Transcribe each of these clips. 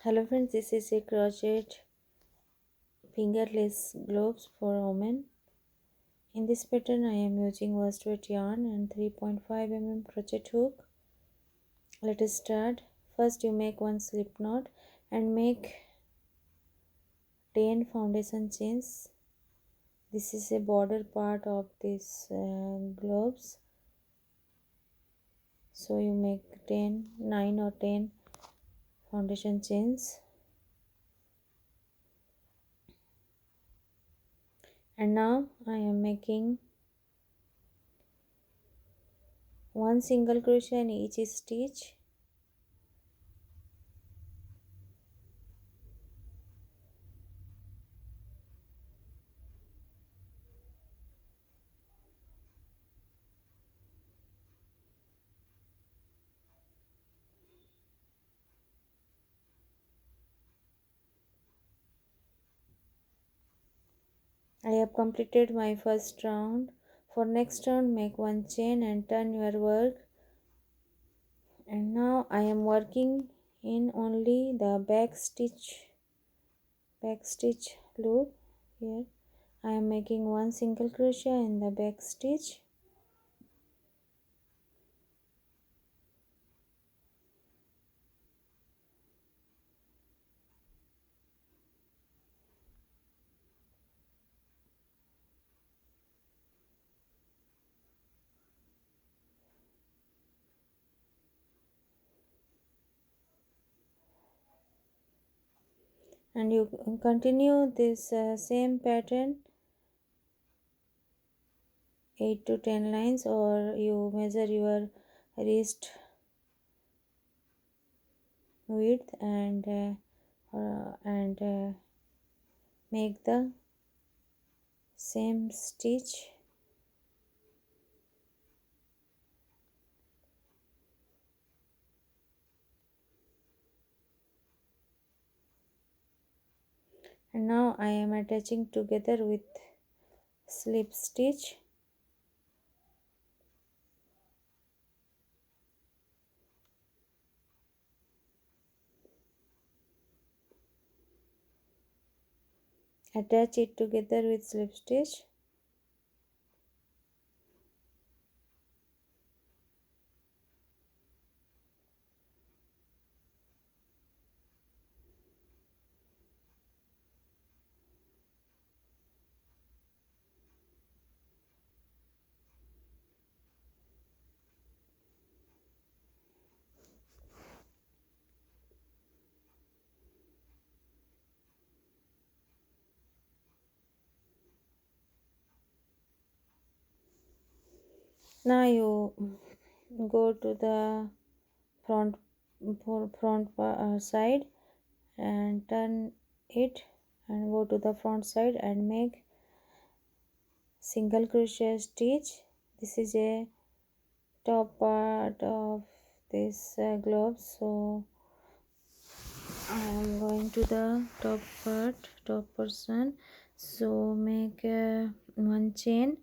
Hello friends, this is a crochet fingerless gloves for women. In this pattern I am using worsted yarn and 3.5 crochet hook. Let us start. First you make one slip knot and make 10 foundation chains. This is a border part of this gloves. So you make 9 or 10 foundation chains. And now I am making one single crochet in each stitch. I have completed my first round. For next round make one chain and turn your work. And now I am working in only the back stitch loop. Here I am making one single crochet in the back stitch. And you continue this same pattern 8 to 10 lines, or you measure your wrist width and make the same stitch. And now I am attaching together with slip stitch. Attach it together with slip stitch. Now you go to the front side and turn it and go to the front side and make single crochet stitch. This is a top part of this glove, so I am going to the top portion. So make one chain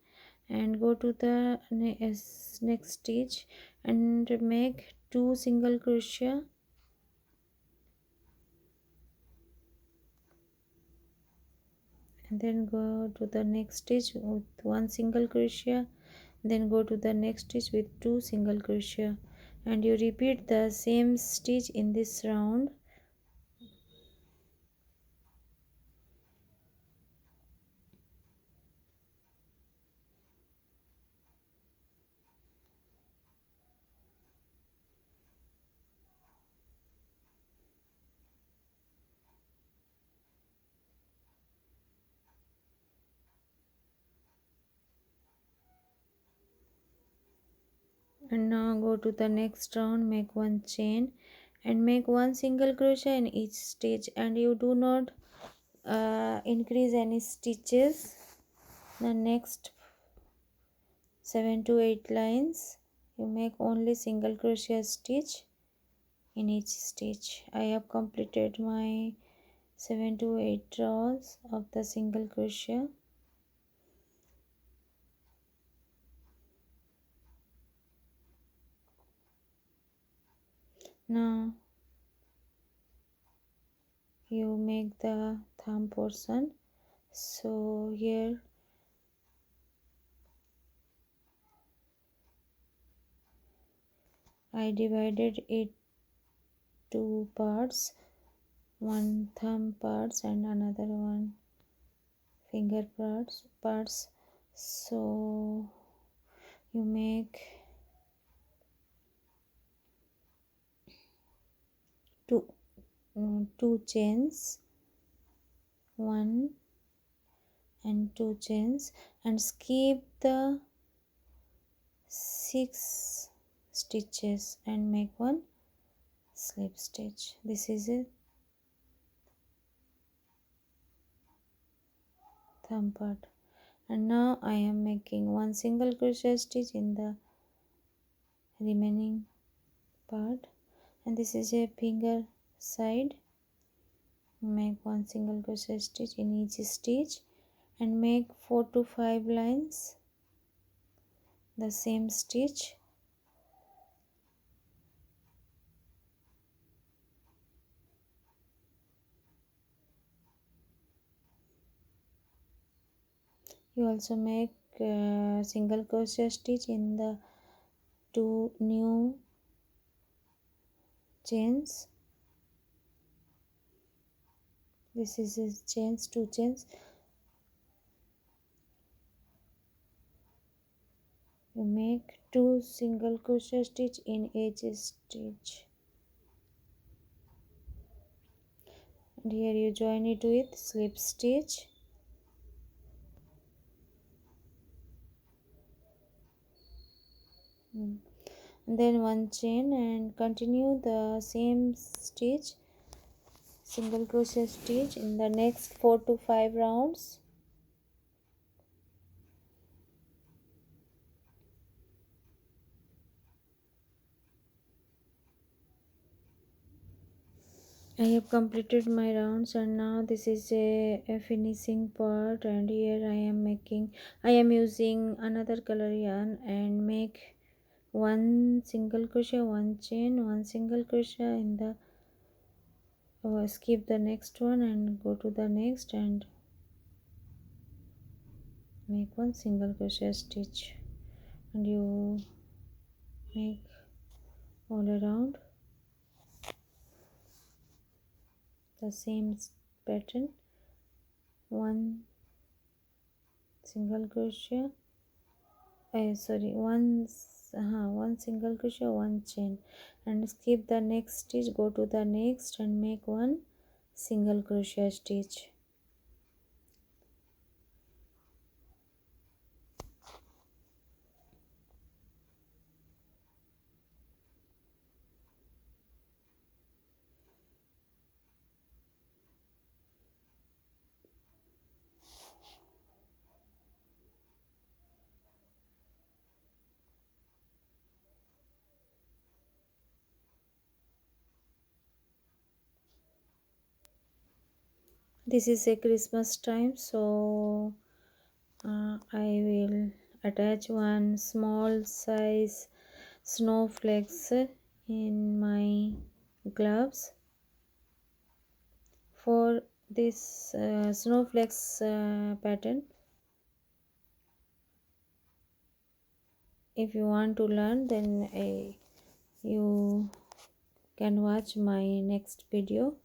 and go to the next stitch and make two single crochet. And then go to the next stitch with one single crochet, then go to the next stitch with two single crochet, and you repeat the same stitch in this round. And now go to the next round, make one chain and make one single crochet in each stitch, and you do not increase any stitches. The next 7 to 8 lines you make only single crochet stitch in each stitch. I have completed my 7 to 8 rows of the single crochet. Now you make the thumb portion. So here I divided it two parts, one thumb parts and another one finger parts. So you make two two chains, one and two chains, and skip the 6 stitches and make one slip stitch. This is a thumb part. And now I am making one single crochet stitch in the remaining part, and this is a finger side. Make one single crochet stitch in each stitch and make 4 to 5 lines the same stitch. You also make single crochet stitch in the two new chains. This is a chains, two chains. You make two single crochet stitch in each stitch, and here you join it with slip stitch. And then one chain and continue the same stitch, single crochet stitch in the next 4 to 5 rounds. I have completed my rounds, and now this is a finishing part, and here I am using another color yarn and make one single crochet, one chain, one single crochet in the skip the next one and go to the next and make one single crochet stitch, and you make all around the same pattern. One single crochet, one single crochet, one chain, and skip the next stitch, go to the next and make one single crochet stitch. This is a Christmas time, so I will attach one small size snowflakes in my gloves. For this snowflakes pattern, if you want to learn, then you can watch my next video.